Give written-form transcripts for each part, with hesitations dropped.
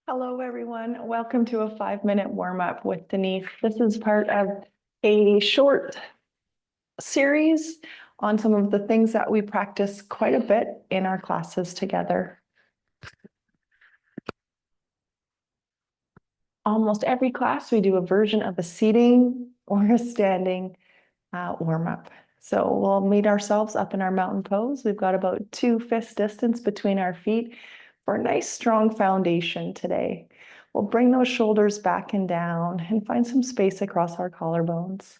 Hello, everyone. Welcome to a 5-minute warm-up with Denise. This is part of a short series on some of the things that we practice quite a bit in our classes together. Almost every class, we do a version of a seating or a standing warm-up. So we'll meet ourselves up in our mountain pose. We've got about 2 fist distance between our feet for a nice strong foundation today. We'll bring those shoulders back and down and find some space across our collarbones.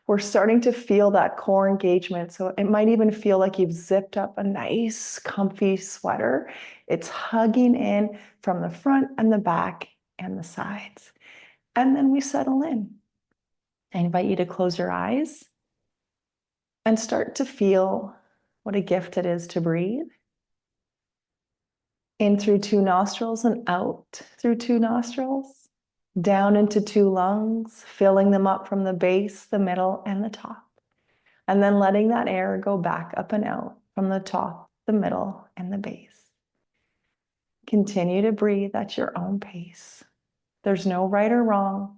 We're starting to feel that core engagement. So it might even feel like you've zipped up a nice, comfy sweater. It's hugging in from the front and the back and the sides. And then we settle in. I invite you to close your eyes and start to feel what a gift it is to breathe. In through 2 nostrils and out through 2 nostrils, down into 2 lungs, filling them up from the base, the middle, and the top. And then letting that air go back up and out from the top, the middle, and the base. Continue to breathe at your own pace. There's no right or wrong.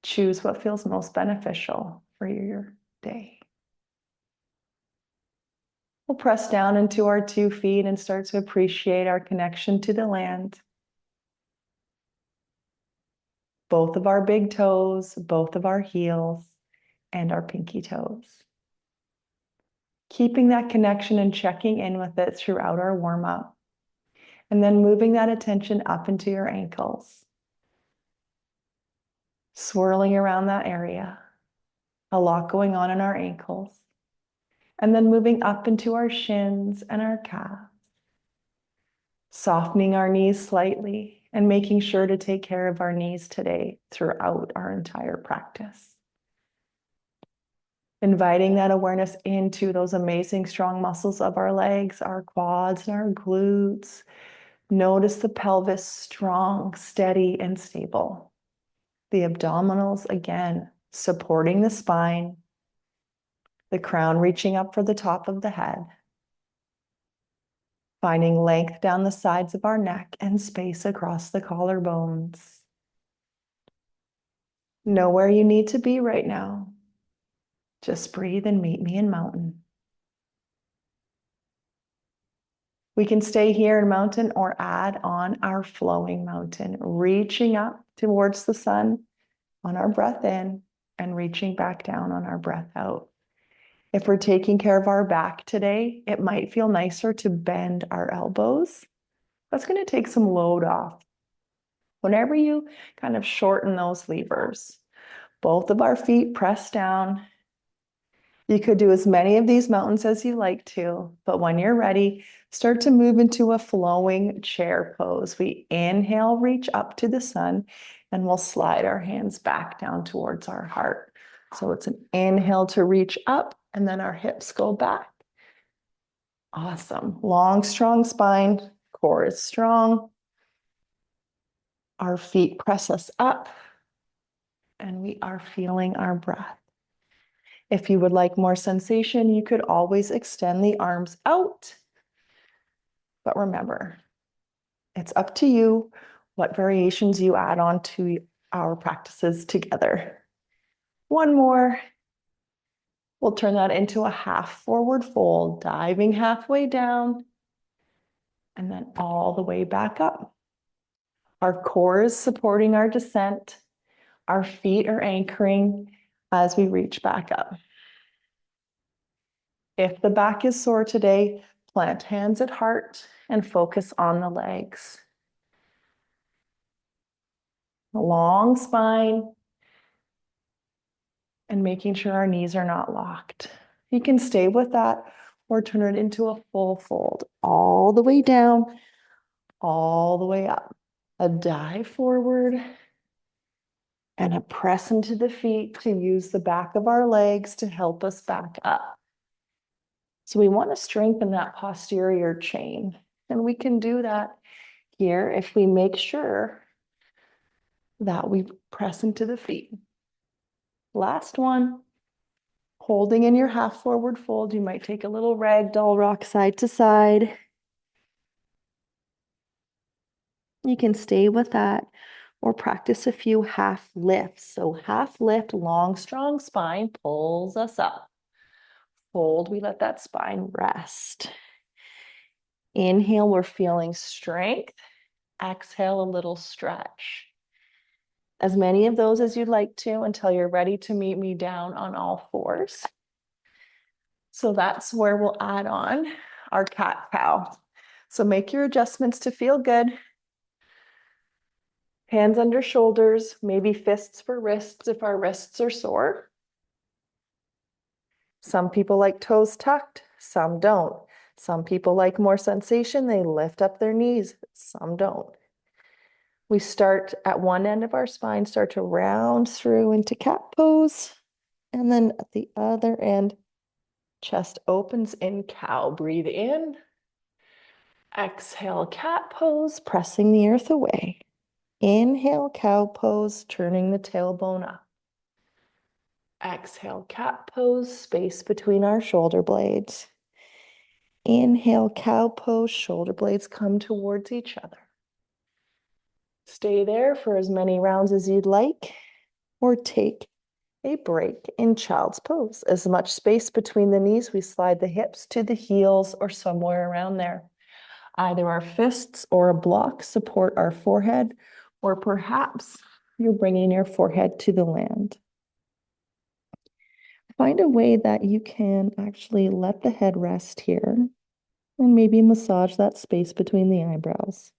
Choose what feels most beneficial for your day. We'll press down into our 2 feet and start to appreciate our connection to the land. Both of our big toes, both of our heels, and our pinky toes. Keeping that connection and checking in with it throughout our warm-up. And then moving that attention up into your ankles. Swirling around that area. A lot going on in our ankles. And then moving up into our shins and our calves. Softening our knees slightly and making sure to take care of our knees today throughout our entire practice. Inviting that awareness into those amazing strong muscles of our legs, our quads, and our glutes. Notice the pelvis strong, steady, and stable. The abdominals, again, supporting the spine. The crown reaching up for the top of the head. Finding length down the sides of our neck and space across the collarbones. Know where you need to be right now. Just breathe and meet me in mountain. We can stay here in mountain or add on our flowing mountain, reaching up towards the sun on our breath in and reaching back down on our breath out. If we're taking care of our back today, it might feel nicer to bend our elbows. That's going to take some load off. Whenever you kind of shorten those levers, both of our feet press down. You could do as many of these mountains as you like to, but when you're ready, start to move into a flowing chair pose. We inhale, reach up to the sun, and we'll slide our hands back down towards our heart. So it's an inhale to reach up, and then our hips go back. Awesome. Long, strong spine, core is strong. Our feet press us up, and we are feeling our breath. If you would like more sensation, you could always extend the arms out. But remember, it's up to you what variations you add on to our practices together. One more. We'll turn that into a half forward fold, diving halfway down and then all the way back up. Our core is supporting our descent. Our feet are anchoring as we reach back up. If the back is sore today, plant hands at heart and focus on the legs. A long spine and making sure our knees are not locked. You can stay with that or turn it into a full fold, all the way down, all the way up. A dive forward and a press into the feet to use the back of our legs to help us back up. So we want to strengthen that posterior chain, and we can do that here if we make sure that we press into the feet. Last one. Holding in your half forward fold, you might take a little ragdoll rock side to side. You can stay with that or practice a few half lifts. So half lift, long, strong spine pulls us up. Fold, we let that spine rest. Inhale, we're feeling strength. Exhale, a little stretch. As many of those as you'd like to until you're ready to meet me down on all fours. So that's where we'll add on our cat-cow. So make your adjustments to feel good. Hands under shoulders, maybe fists for wrists if our wrists are sore. Some people like toes tucked, some don't. Some people like more sensation, they lift up their knees, some don't. We start at one end of our spine, start to round through into cat pose. And then at the other end, chest opens in cow. Breathe in. Exhale, cat pose, pressing the earth away. Inhale, cow pose, turning the tailbone up. Exhale, cat pose, space between our shoulder blades. Inhale, cow pose, shoulder blades come towards each other. Stay there for as many rounds as you'd like, or take a break in child's pose. As much space between the knees, we slide the hips to the heels or somewhere around there. Either our fists or a block support our forehead, or perhaps you're bringing your forehead to the land. Find a way that you can actually let the head rest here and maybe massage that space between the eyebrows.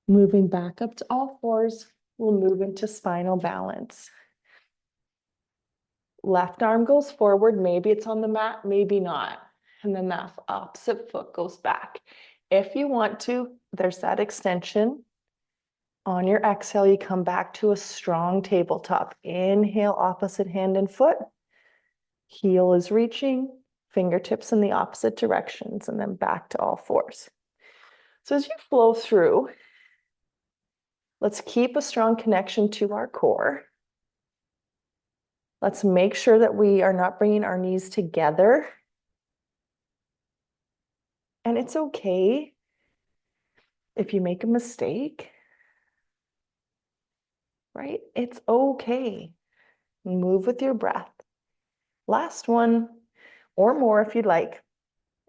Moving back up to all fours, we'll move into spinal balance. Left arm goes forward, maybe it's on the mat, maybe not. And then that opposite foot goes back. If you want to, there's that extension. On your exhale, you come back to a strong tabletop. Inhale, opposite hand and foot. Heel is reaching, fingertips in the opposite directions, and then back to all fours. So as you flow through, let's keep a strong connection to our core. Let's make sure that we are not bringing our knees together. And it's okay if you make a mistake, right? It's okay. Move with your breath. Last one or more if you'd like.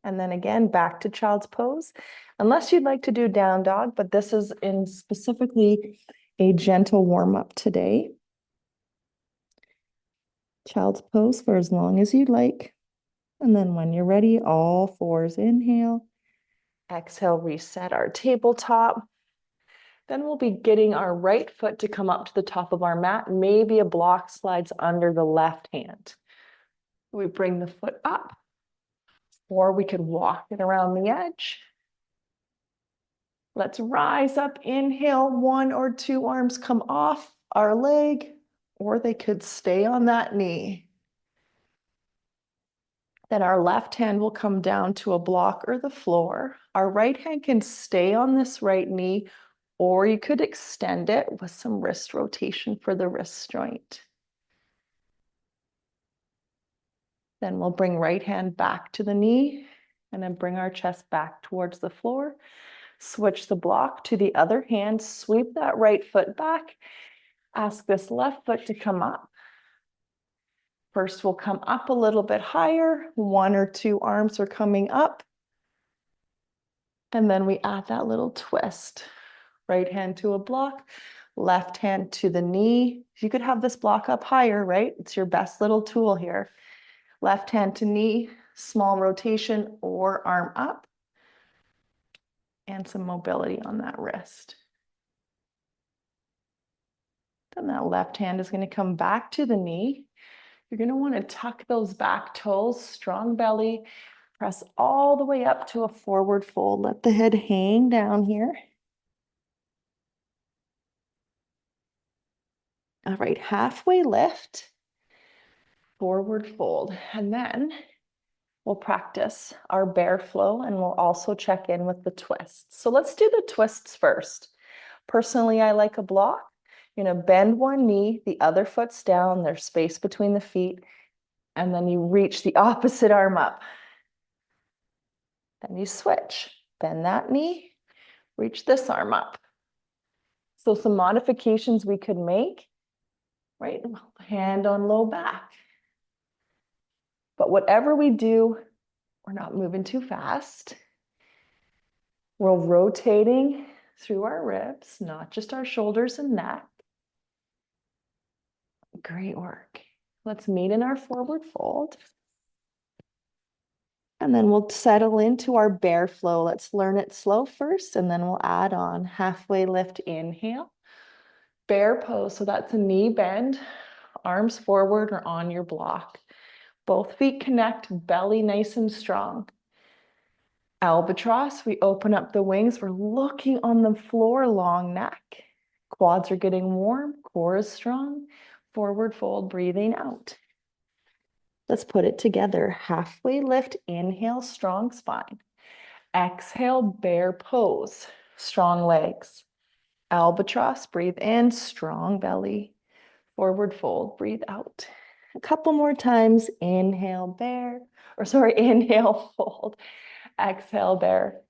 And then again, back to child's pose. Unless you'd like to do down dog, but this is in specifically a gentle warm up today. Child's pose for as long as you'd like. And then when you're ready, all fours inhale. Exhale, reset our tabletop. Then we'll be getting our right foot to come up to the top of our mat. Maybe a block slides under the left hand. We bring the foot up, or we could walk it around the edge. Let's rise up, inhale, one or two arms come off our leg, or they could stay on that knee. Then our left hand will come down to a block or the floor. Our right hand can stay on this right knee, or you could extend it with some wrist rotation for the wrist joint. Then we'll bring right hand back to the knee and then bring our chest back towards the floor. Switch the block to the other hand, sweep that right foot back. Ask this left foot to come up. First, we'll come up a little bit higher. One or two arms are coming up. And then we add that little twist. Right hand to a block, left hand to the knee. You could have this block up higher, right? It's your best little tool here. Left hand to knee, small rotation or arm up. And some mobility on that wrist. Then that left hand is going to come back to the knee. You're going to want to tuck those back toes, strong belly, press all the way up to a forward fold. Let the head hang down here. All right, halfway lift, forward fold, and then we'll practice our bear flow and we'll also check in with the twists. So let's do the twists first. Personally, I like a block. You're going to bend one knee, the other foot's down, there's space between the feet, and then you reach the opposite arm up. Then you switch, bend that knee, reach this arm up. So some modifications we could make, right? Hand on low back. But whatever we do, we're not moving too fast. We're rotating through our ribs, not just our shoulders and neck. Great work. Let's meet in our forward fold. And then we'll settle into our bear flow. Let's learn it slow first, and then we'll add on halfway lift, inhale. Bear pose, so that's a knee bend, arms forward or on your block. Both feet connect, belly nice and strong. Albatross, we open up the wings. We're looking on the floor, long neck. Quads are getting warm, core is strong. Forward fold, breathing out. Let's put it together. Halfway lift, inhale, strong spine. Exhale, bear pose, strong legs. Albatross, breathe in, strong belly. Forward fold, breathe out. A couple more times. Inhale, bear, inhale, fold. Exhale, bear.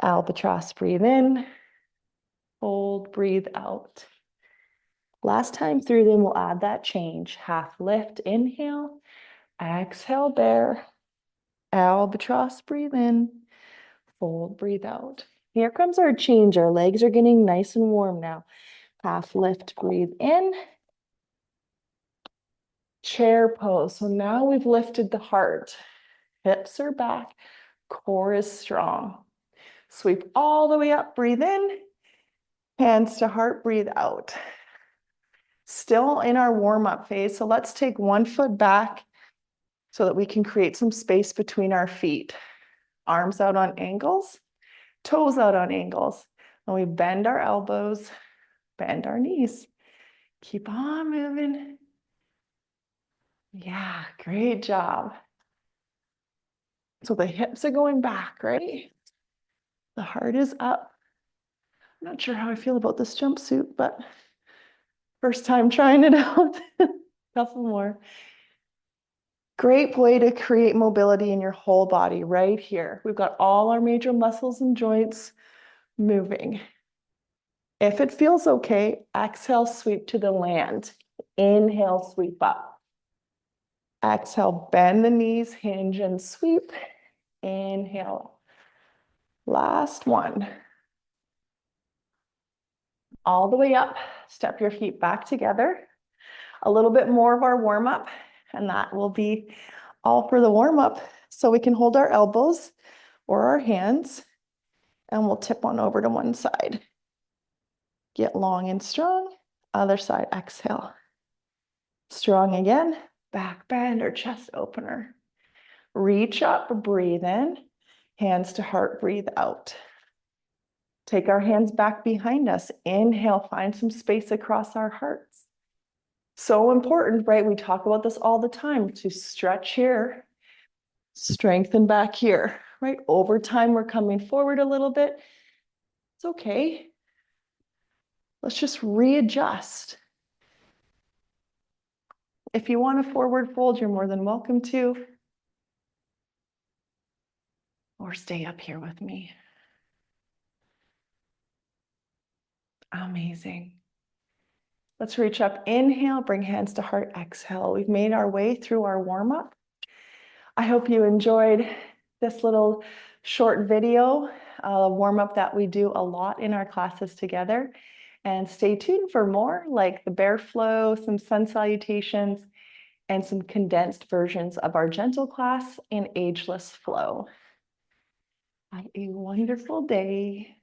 Albatross, breathe in. Fold, breathe out. Last time through them, we'll add that change. Half lift, inhale. Exhale, bear. Albatross, breathe in. Fold, breathe out. Here comes our change. Our legs are getting nice and warm now. Half lift, breathe in. Chair pose. So now we've lifted the heart. Hips are back. Core is strong. Sweep all the way up, breathe in. Hands to heart, breathe out. Still in our warm-up phase. So let's take one foot back so that we can create some space between our feet. Arms out on angles, toes out on angles. And we bend our elbows, bend our knees. Keep on moving. Yeah, great job. So the hips are going back, right? The heart is up. I'm not sure how I feel about this jumpsuit, but first time trying it out. Couple more. Great way to create mobility in your whole body right here. We've got all our major muscles and joints moving. If it feels okay, exhale, sweep to the land. Inhale, sweep up. Exhale, bend the knees, hinge and sweep. Inhale. Last one. All the way up, step your feet back together. A little bit more of our warm up, and that will be all for the warm up. So we can hold our elbows or our hands, and we'll tip on over to one side. Get long and strong. Other side, exhale. Strong again, back bend or chest opener. Reach up, breathe in. Hands to heart, breathe out. Take our hands back behind us. Inhale, find some space across our hearts. So important, right? We talk about this all the time, to stretch here, strengthen back here, right? Over time, we're coming forward a little bit. It's okay. Let's just readjust. If you want a forward fold, you're more than welcome to. Or stay up here with me. Amazing. Let's reach up, inhale, bring hands to heart, exhale. We've made our way through our warm-up. I hope you enjoyed this little short video, warm-up that we do a lot in our classes together. And stay tuned for more, like the bear flow, some sun salutations, and some condensed versions of our gentle class and ageless flow. Have a wonderful day.